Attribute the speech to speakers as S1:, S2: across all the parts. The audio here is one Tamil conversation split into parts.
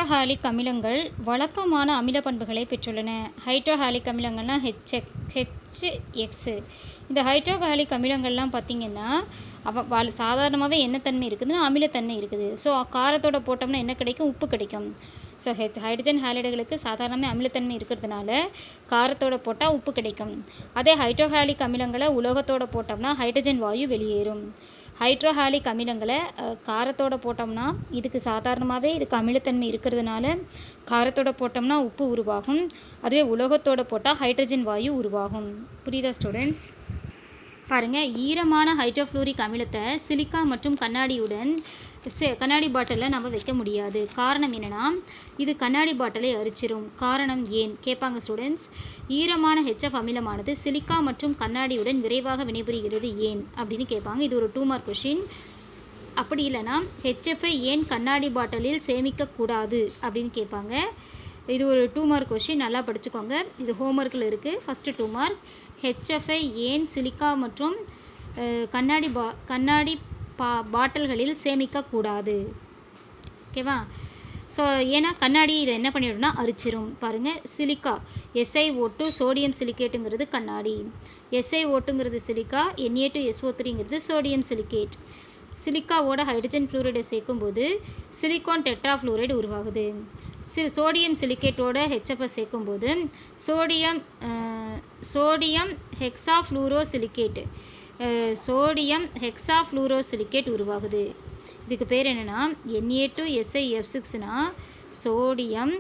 S1: ஹைட்ரோஹாலிக் அமிலங்கள் வழக்கமான அமில பண்புகளை பெற்றுள்ளன. ஹைட்ரோஹாலிக் அமிலங்கள்னா HX. இந்த ஹைட்ரோஹாலிக் அமிலங்கள்லாம் பார்த்திங்கன்னா சாதாரணமாகவே என்ன தன்மை இருக்குதுன்னா அமிலத்தன்மை இருக்குது. ஸோ காரத்தோட போட்டோம்னா என்ன கிடைக்கும்? உப்பு கிடைக்கும். ஸோ ஹைட்ரஜன் ஹாலைடுகளுக்கு சாதாரணமாக அமிலத்தன்மை இருக்கிறதுனால காரத்தோட போட்டால் உப்பு கிடைக்கும். அதே ஹைட்ரோஹாலிக் அமிலங்களை உலோகத்தோட போட்டோம்னா ஹைட்ரஜன் வாயு வெளியேறும். ஹைட்ரோஹாலிக் அமிலங்களை காரத்தோட போட்டோம்னா இதுக்கு சாதாரணமாகவே இதுக்கு அமிலத்தன்மை இருக்கிறதுனால காரத்தோட போட்டோம்னா உப்பு உருவாகும். அதுவே உலோகத்தோட போட்டால் ஹைட்ரஜன் வாயு உருவாகும். புரியுதா ஸ்டூடெண்ட்ஸ்? பாருங்கள், ஈரமான ஹைட்ரோஃப்ளூரிக் அமிலத்தை சிலிக்கா மற்றும் கண்ணாடி பாட்டிலில் நம்ம வைக்க முடியாது. காரணம் என்னென்னா இது கண்ணாடி பாட்டிலை அரிச்சிரும். காரணம் ஏன் கேட்பாங்க ஸ்டூடெண்ட்ஸ். ஈரமான HF அமிலமானது சிலிக்கா மற்றும் கண்ணாடியுடன் விரைவாக வினைபுரிகிறது ஏன் அப்படின்னு கேட்பாங்க. இது ஒரு 2 மார்க் கொஷின். அப்படி இல்லைன்னா HFஐ ஏன் கண்ணாடி பாட்டிலில் சேமிக்கக்கூடாது அப்படின்னு கேட்பாங்க. இது ஒரு 2 மார்க் கொஷின். நல்லா படிச்சுக்கோங்க. இது ஹோம்ஒர்க்கில் இருக்குது. First 2 mark. HFஐ ஏன் சிலிக்கா மற்றும் கண்ணாடி பாட்டில்களில் சேமிக்கக்கூடாது. ஓகேவா? ஸோ ஏன்னா கண்ணாடி இதை என்ன பண்ணிடும்னா அரிச்சிரும். பாருங்கள், சிலிக்கா SiO2 சோடியம் சிலிக்கேட்டுங்கிறது கண்ணாடி, SiO2ங்கிறது சிலிக்கா, Na2SO3ங்கிறது சோடியம் சிலிக்கேட். சிலிக்காவோட ஹைட்ரஜன் குளோரைடை சேர்க்கும்போது சிலிக்கான் டெட்ராஃப்ளூரைடு உருவாகுது. சோடியம் சிலிக்கேட்டோட HFஐ சேர்க்கும்போது சோடியம் ஹெக்ஸாஃப்ளூரோசிலிக்கேட் உருவாகுது. இதுக்கு பேர் என்னென்னா Na2SiF6னா சோடியம்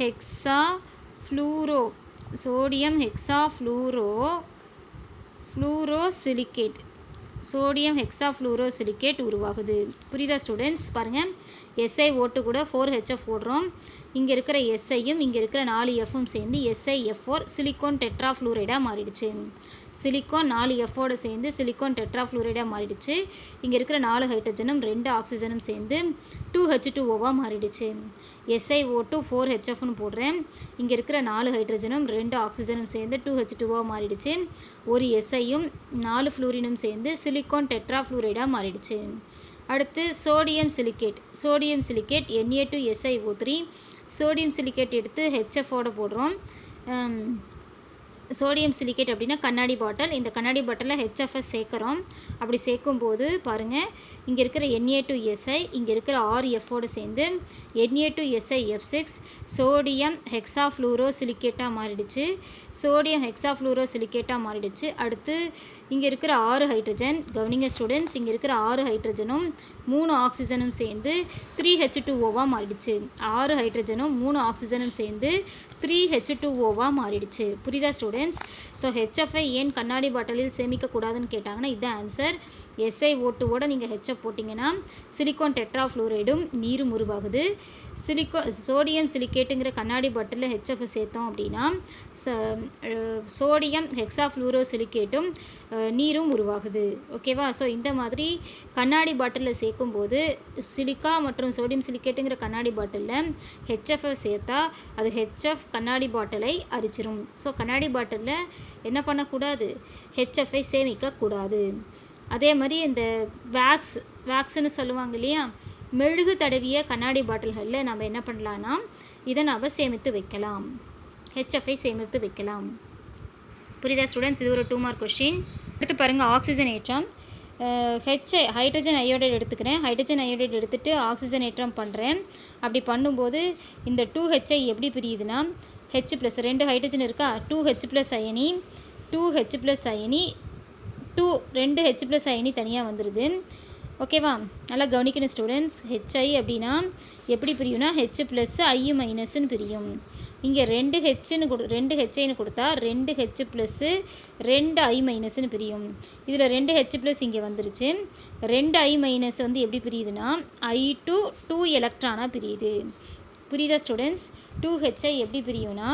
S1: ஹெக்ஸாஃப்ளூரோசிலிக்கேட் உருவாகுது. புரியுதா ஸ்டூடெண்ட்ஸ்? பாருங்கள், SiO2 கூட 4HF போடுறோம். இங்கே இருக்கிற SIயும் இங்கே இருக்கிற 4 Fம் சேர்ந்து SiF4 சிலிக்கான் டெட்ராஃப்ளூரைடாக மாறிடுச்சு. சிலிக்கான் 4 Fோடு சேர்ந்து சிலிக்கான் டெட்ராஃப்ளூரைடாக மாறிடுச்சு. இங்கே இருக்கிற 4 ஹைட்ரஜனும் 2 ஆக்சிஜனும் சேர்ந்து 2H2Oவாக மாறிடுச்சு. SiO2 4HFன்னு போடுறேன். இங்கே இருக்கிற 4 ஹைட்ரஜனும் 2 ஆக்சிஜனும் சேர்ந்து 2H2Oவாக மாறிடுச்சு. ஒரு SIயும் 4 ஃப்ளூரினும் சேர்ந்து சிலிக்கான் டெட்ராஃப்ளூரைடாக மாறிடுச்சு. அடுத்து sodium silicate Na2SiO3. Sodium silicate எடுத்து HFோட போடுறோம். சோடியம் சிலிக்கேட் அப்படின்னா கண்ணாடி பாட்டில். இந்த கண்ணாடி பாட்டிலில் HFஐ சேர்க்குறோம். அப்படி சேர்க்கும்போது பாருங்கள், இங்கே இருக்கிற Na2Si இங்கே இருக்கிற 6 Fோடு சேர்ந்து Na2SiF6 சோடியம் ஹெக்ஸாஃப்ளூரோசிலிக்கேட்டாக மாறிடுச்சு. அடுத்து இங்கே இருக்கிற 6 ஹைட்ரஜன், கவனிங்க ஸ்டூடெண்ட்ஸ், இங்கே இருக்கிற 6 ஹைட்ரஜனும் 3 ஆக்சிஜனும் சேர்ந்து 3H2Oவாக மாறிடுச்சு. 6 ஹைட்ரஜனும் 3 ஆக்சிஜனும் சேர்ந்து 3H2Oவாக மாறிடுச்சு. புரியுதா ஸ்டூடெண்ட்ஸ்? ஸோ HFஐ ஏன் கண்ணாடி பாட்டிலில் சேமிக்கக்கூடாதுன்னு கேட்டாங்கன்னா இதுதான் ஆன்சர். SiO2வோட நீங்கள் HF போட்டிங்கன்னா சிலிக்கான் டெட்ராஃப்ளூரைடும் நீரும் உருவாகுது. சோடியம் சிலிக்கேட்டுங்கிற கண்ணாடி பாட்டிலில் HFஐ சேர்த்தோம் அப்படின்னா சோடியம் ஹெக்ஸாஃப்ளூரோசிலிக்கேட்டும் நீரும் உருவாகுது. ஓகேவா? ஸோ இந்த மாதிரி கண்ணாடி பாட்டிலில் சேர்க்கும்போது சிலிக்கா மற்றும் சோடியம் சிலிக்கேட்டுங்கிற கண்ணாடி பாட்டிலில் HFஐ சேர்த்தா அது HF கண்ணாடி பாட்டிலை அரிச்சிரும். ஸோ கண்ணாடி பாட்டிலில் என்ன பண்ணக்கூடாது? HFஐ சேமிக்கக்கூடாது. அதே மாதிரி இந்த வேக்ஸ்ன்னு சொல்லுவாங்க இல்லையா, மெழுகு தடவிய கண்ணாடி பாட்டில்களில் நம்ம என்ன பண்ணலான்னா இதை நம்ம சேமித்து வைக்கலாம். HFஐ சேமித்து வைக்கலாம். புரியுதா ஸ்டூடெண்ட்ஸ்? இது ஒரு 2 மார்க் கொஷின். அடுத்து பாருங்கள், ஆக்சிஜன் ஏற்றம். ஹைட்ரஜன் அயோடைடு எடுத்துக்கிறேன். ஹைட்ரஜன் அயோடைடு எடுத்துகிட்டு ஆக்சிஜன் ஏற்றம் பண்ணுறேன். அப்படி பண்ணும்போது இந்த 2Hஐ எப்படி பிரியுதுன்னா H+, 2 ஹைட்ரஜன் இருக்கா, 2H+ அயனி 2H+ அயனி தனியாக வந்துடுது. ஓகேவா? நல்லா கவனிக்கணும் ஸ்டூடெண்ட்ஸ். HI அப்படின்னா எப்படி பிரியும்னா H+, I- பிரியும். இங்கே 2Hஐன்னு கொடுத்தா 2H+, 2I- பிரியும். இதில் 2H+ இங்கே வந்துருச்சு. 2I- வந்து எப்படி பிரியுதுன்னா I2 2 எலக்ட்ரானாக பிரியுது. புரியுதா ஸ்டூடெண்ட்ஸ்? 2Hஐ எப்படி பிரியும்னா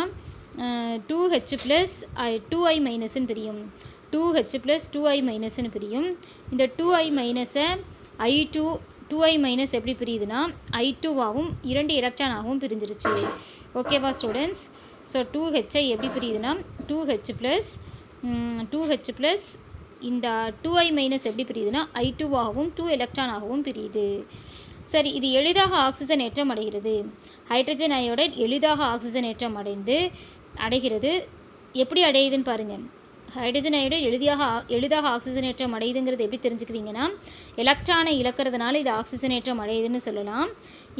S1: 2H+ 2I- பிரியும். 2H+ 2I- பிரியும். இந்த 2I- I2 2I- எப்படி பிரியுதுன்னா I2வாகவும் 2 எலக்ட்ரானாகவும் பிரிஞ்சிருச்சு. ஓகேவா ஸ்டூடெண்ட்ஸ்? ஸோ 2Hஐ எப்படி பிரியுதுன்னா 2H+ இந்த 2I- எப்படி பிரியுதுன்னா I2வாகவும் 2 எலக்ட்ரானாகவும் பிரியுது. சரி, இது எளிதாக ஆக்சிஜன் ஏற்றம் அடைகிறது. ஹைட்ரஜன் அயோடைடு எளிதாக ஆக்சிஜன் ஏற்றம் அடைகிறது. எப்படி அடையுதுன்னு பாருங்கள். ஹைட்ரஜன் அயோடைடு எளிதாக ஆக்சிஜனேற்றம் அடையுதுங்கிறது எப்படி தெரிஞ்சுக்குவீங்கன்னா, எலக்ட்ரானை இழக்கிறதுனால இது ஆக்சிஜனேற்றம் அடையுதுன்னு சொல்லலாம்.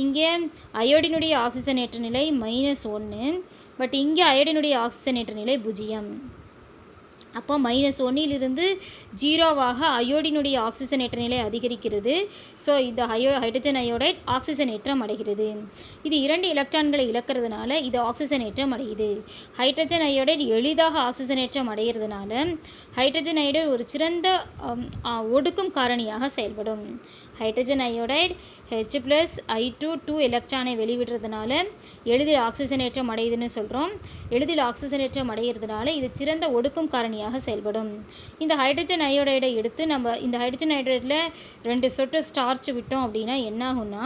S1: இங்கே அயோடினுடைய ஆக்சிஜனேற்ற நிலை -1, பட் இங்கே அயோடினுடைய ஆக்சிஜனேற்ற நிலை 0. அப்போ -1 0 அயோடினுடைய ஆக்சிஜனேற்ற நிலை அதிகரிக்கிறது. ஸோ இந்த ஹைட்ரஜன் அயோடைடு ஆக்சிஜனேற்றம் அடைகிறது. இது 2 எலக்ட்ரான்களை இழக்கிறதுனால இது ஆக்சிஜனேற்றம் அடையுது. ஹைட்ரஜன் அயோடைடு எளிதாக ஆக்சிஜனேற்றம் அடைகிறதுனால ஹைட்ரஜன் அயோடைடு ஒரு சிறந்த ஒடுக்கும் காரணியாக செயல்படும். ஹைட்ரஜன் அயோடைடு H+I2 2 எலக்ட்ரானை வெளிவிடுறதுனால எளிதில் ஆக்சிஜனேற்றம் அடையுதுன்னு சொல்கிறோம். எளிதில் ஆக்சிஜனேற்றம் அடைகிறதுனால இது சிறந்த ஒடுக்கும் காரணியாக செயல்படும். இந்த ஹைட்ரஜன் அயோடைடை எடுத்து நம்ம இந்த ஹைட்ரஜன் அயோடைடில் 2 சொட்டு ஸ்டார்ச் விட்டோம் அப்படின்னா என்னாகும்னா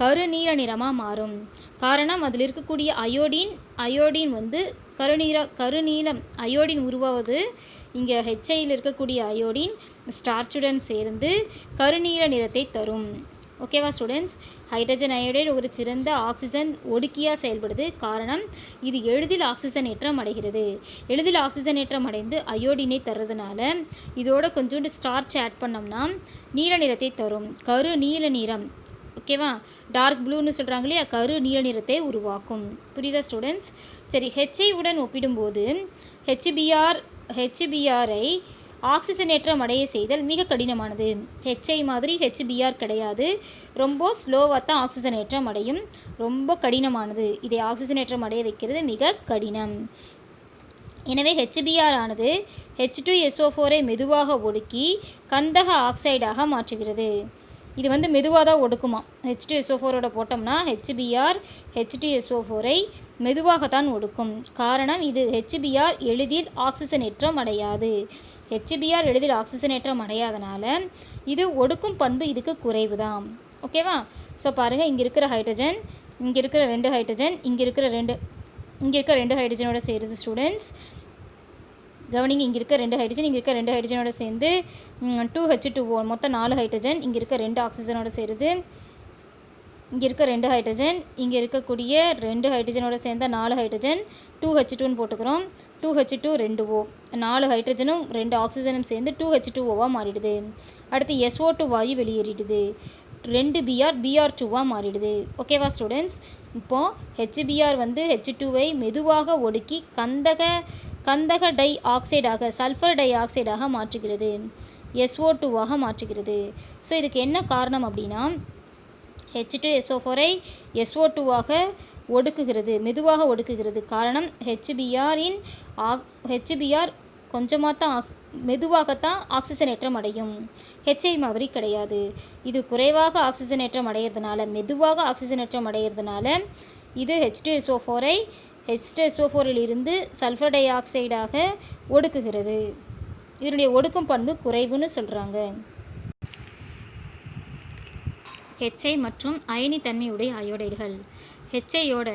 S1: கருநீல நிறமாக மாறும். காரணம் அதில் இருக்கக்கூடிய அயோடின் வந்து கருநீலம் அயோடின் உருவாவது. இங்கே ஹெச்ஐயில் இருக்கக்கூடிய அயோடின் ஸ்டார்ச்சுடன் சேர்ந்து கருநீல நிறத்தை தரும். ஓகேவா ஸ்டூடெண்ட்ஸ்? ஹைட்ரஜன் அயோடைடு ஒரு சிறந்த ஆக்சிஜன் ஒடுக்கியாக செயல்படுது. காரணம் இது எளிதில் ஆக்சிஜனேற்றம் அடைகிறது. எளிதில் ஆக்சிஜனேற்றம் அடைந்து அயோடினை தர்றதுனால இதோட கொஞ்சோண்டு ஸ்டார்ச் ஆட் பண்ணோம்னா நீல நிறத்தை தரும். கரு நீல நிறம். ஓகேவா? டார்க் ப்ளூன்னு சொல்கிறாங்க இல்லையா, கரு நீல நிறத்தை உருவாக்கும். புரியுதா ஸ்டூடெண்ட்ஸ்? சரி, ஹெச்ஐ உடன் ஒப்பிடும்போது ஹெச்பிஆரை ஆக்சிஜனேற்றம் அடைய செய்தல் மிக கடினமானது. ஹெச்ஐ மாதிரி ஹெச்பிஆர் கிடையாது. ரொம்ப ஸ்லோவாக தான் ஆக்சிஜனேற்றம் அடையும். ரொம்ப கடினமானது. இதை ஆக்சிஜனேற்றம் அடைய வைக்கிறது மிக கடினம். எனவே ஹெச்பிஆர் ஆனது H2SO4ஐ மெதுவாக ஒடுக்கி கந்தக ஆக்சைடாக மாற்றுகிறது. இது வந்து மெதுவாக தான் ஒடுக்குமா. H2SO4ஓட போட்டோம்னா HBr H2SO4ஐ மெதுவாகத்தான் ஒடுக்கும். காரணம் இது HBr எளிதில் ஆக்சிஜனேற்றம் அடையாது. HBr எளிதில் ஆக்சிஜனேற்றம் அடையாதனால இது ஒடுக்கும் பண்பு இதுக்கு குறைவு தான். ஓகேவா? ஸோ பாருங்கள், இங்கே இருக்கிற ஹைட்ரஜன், இங்கே இருக்கிற 2 ஹைட்ரஜன், இங்கே இருக்க 2 ஹைட்ரஜனோட சேருது. ஸ்டூடெண்ட்ஸ் கவனிங்க, இங்கே இருக்க 2 ஹைட்ரஜன், இங்கே இருக்க 2 ஹைட்ரஜனோட சேர்ந்து 2H2O, மொத்தம் 4 ஹைட்ரஜன். இங்கே இருக்க 2 ஆக்சிஜனோட சேருது. இங்கே இருக்க 2 ஹைட்ரஜன், இங்கே இருக்கக்கூடிய 2 ஹைட்ரஜனோட சேர்ந்த 4 ஹைட்ரஜன் 2H2ன்னு போட்டுக்கிறோம். 2H2 2O, 4 ஹைட்ரஜனும் 2 ஆக்சிஜனும் சேர்ந்து 2H2Oவாக மாறிடுது. அடுத்து SO2 வாயு வெளியேறிடுது. 2 Br2வாக மாறிடுது. ஓகேவா ஸ்டூடெண்ட்ஸ்? இப்போது HBr வந்து H2ஐ மெதுவாக ஒடுக்கி கந்தக டை ஆக்சைடாக சல்ஃபர் டை ஆக்சைடாக மாற்றுகிறது. SO2வாக மாற்றுகிறது. ஸோ இதுக்கு என்ன காரணம் அப்படின்னா H2SO4ஐ SO2வாக ஒடுக்குகிறது, மெதுவாக ஒடுக்குகிறது. காரணம் HBr கொஞ்சமாக தான் மெதுவாகத்தான் ஆக்சிஜனேற்றம் அடையும். ஹெச்ஐ மாதிரி கிடையாது. இது குறைவாக ஆக்சிஜனேற்றம் அடைகிறதுனால, மெதுவாக ஆக்சிஜனேற்றம் அடைகிறதுனால இது H2SO4இலிருந்து சல்ஃபர் டை ஆக்சைடாக ஒடுக்குகிறது. இதனுடைய ஒடுக்கும் பண்பு குறைவுன்னு சொல்கிறாங்க. ஹெச்ஐ மற்றும் அயனித்தன்மையுடைய அயோடைடுகள். ஹெச்ஐயோட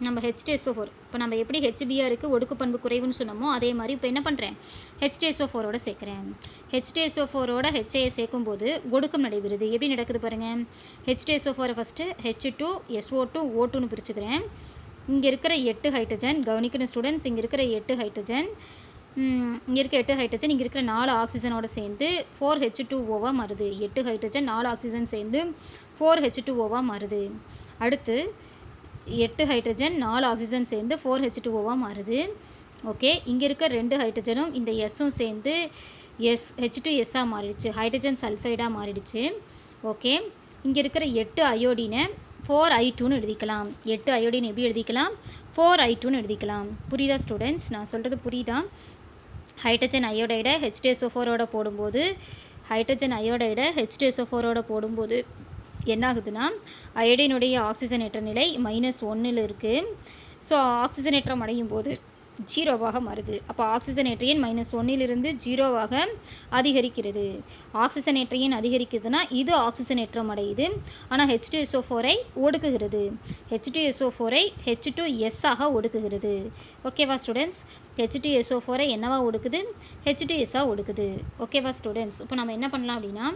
S1: நம்ம H2SO4, இப்போ நம்ம எப்படி HBrக்கு ஒடுக்கு பண்பு குறைவுன்னு சொன்னோமோ அதே மாதிரி இப்போ என்ன பண்ணுறேன், H2SO4ஓட சேர்க்குறேன். H2SO4ஓட ஹெச்ஐயை சேர்க்கும்போது ஒடுக்கம் நடைபெறுது. எப்படி நடக்குது பாருங்கள். H2SO4 first H2SO2O2ன்னு பிரிச்சுக்கிறேன். இங்கே இருக்கிற 8 ஹைட்ரஜன் கவனிக்கணும் ஸ்டூடெண்ட்ஸ். இங்கே இருக்கிற 8 ஹைட்ரஜன், இங்கே இருக்க 8 ஹைட்ரஜன், இங்கே இருக்கிற 4 ஆக்சிஜனோட சேர்ந்து 4H2Oவாக மாறுது. 8 ஹைட்ரஜன் 4 ஆக்சிஜன் சேர்ந்து 4H2Oவாக மாறுது. அடுத்து 8 ஹைட்ரஜன் 4 ஆக்சிஜன் சேர்ந்து 4H2Oவாக மாறுது. ஓகே, இங்கே இருக்க 2 ஹைட்ரஜனும் இந்த எஸ்ஸும் சேர்ந்து H2Sஆக மாறிடுச்சு. ஹைட்ரஜன் சல்ஃபைடாக மாறிடுச்சு. ஓகே, இங்கே இருக்கிற 8 அயோடினை 4I2ன்னு எழுதிக்கலாம். 8 அயோடின் எப்படி எழுதிக்கலாம், 4I2ன்னு எழுதிக்கலாம். புரியுதா ஸ்டூடெண்ட்ஸ்? நான் சொல்கிறது புரியுதா? ஹைட்ரஜன் அயோடைடை H2SO4ஓட போடும்போது என்ன ஆகுதுன்னா அயோடினுடைய ஆக்சிஜனேற்ற நிலை -1 இருக்குது. ஸோ ஆக்சிஜனேற்றம் அடையும் போது 0வாக மாறுது. அப்போ ஆக்சிஜனேற்ற எண் -1 0வாக அதிகரிக்கிறது. ஆக்சிஜனேற்ற எண் அதிகரிக்குதுன்னா இது ஆக்சிஜனேற்றம் அடையுது. ஆனால் H2SO4ஐ ஒடுக்குகிறது. H2SO4ஐ H2Sஆக ஒடுக்குகிறது. ஓகேவா ஸ்டூடெண்ட்ஸ்? H2SO4ஐ என்னவா ஒடுக்குது, H2Sஆக ஒடுக்குது. ஓகேவா ஸ்டூடெண்ட்ஸ்? இப்போ நம்ம என்ன பண்ணலாம் அப்படின்னா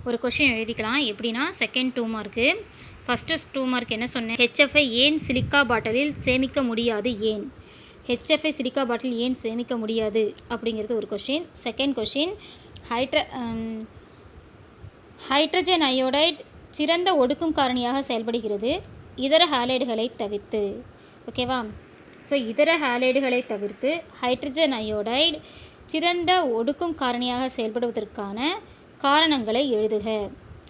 S1: ஒரு கொஷின் எழுதிக்கலாம். எப்படின்னா செகண்ட் 2 மார்க்கு ஃபஸ்ட்டு 2 மார்க் என்ன சொன்னேன், ஹெச்எஃப்ஐ ஏன் சிலிக்கா பாட்டிலில் சேமிக்க முடியாது, ஏன் ஹெச்எஃப்ஐ சிலிக்கா பாட்டில் ஏன் சேமிக்க முடியாது அப்படிங்கிறது ஒரு question. Second question, hydrogen iodide சிறந்த ஒடுக்கும் காரணியாக செயல்படுகிறது இதர ஹாலைடுகளை தவிர்த்து. ஓகேவா? ஸோ இதர ஹாலைடுகளை தவிர்த்து ஹைட்ரஜன் அயோடைடு சிறந்த ஒடுக்கும் காரணியாக செயல்படுவதற்கான காரணங்களை எழுதுக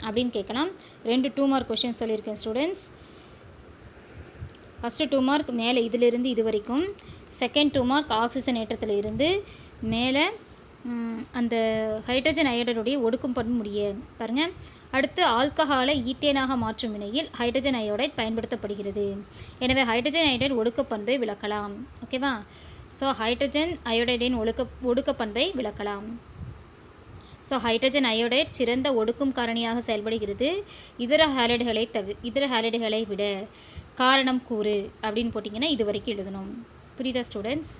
S1: அப்படின்னு கேட்கலாம். 2 2 மார்க் கொஷின் சொல்லியிருக்கேன் ஸ்டூடெண்ட்ஸ். ஃபஸ்ட்டு 2 மார்க் மேலே இதிலிருந்து இது வரைக்கும், செகண்ட் 2 மார்க் ஆக்சிஜன் ஏற்றத்தில் இருந்து மேலே அந்த ஹைட்ரஜன் அயோடைடுடைய ஒடுக்கும் பண்பு முடிய பாருங்கள். அடுத்து ஆல்கஹாலை ஈத்தேனாக மாற்றும் வினையில் ஹைட்ரஜன் அயோடைடு பயன்படுத்தப்படுகிறது. எனவே ஹைட்ரஜன் அயோடைடு ஒடுக்க பண்பை விளக்கலாம். ஓகேவா? ஸோ ஹைட்ரஜன் அயோடைடின் ஒடுக்க பண்பை விளக்கலாம். ஸோ ஹைட்ரஜன் அயோடைடு சிறந்த ஒடுக்கும் காரணியாக செயல்படுகிறது இதர ஹாலைடுகளை விட. காரணம் கூறு அப்படின்னு போட்டிங்கன்னா இது வரைக்கும் எழுதணும். புரியுதா ஸ்டூடெண்ட்ஸ்?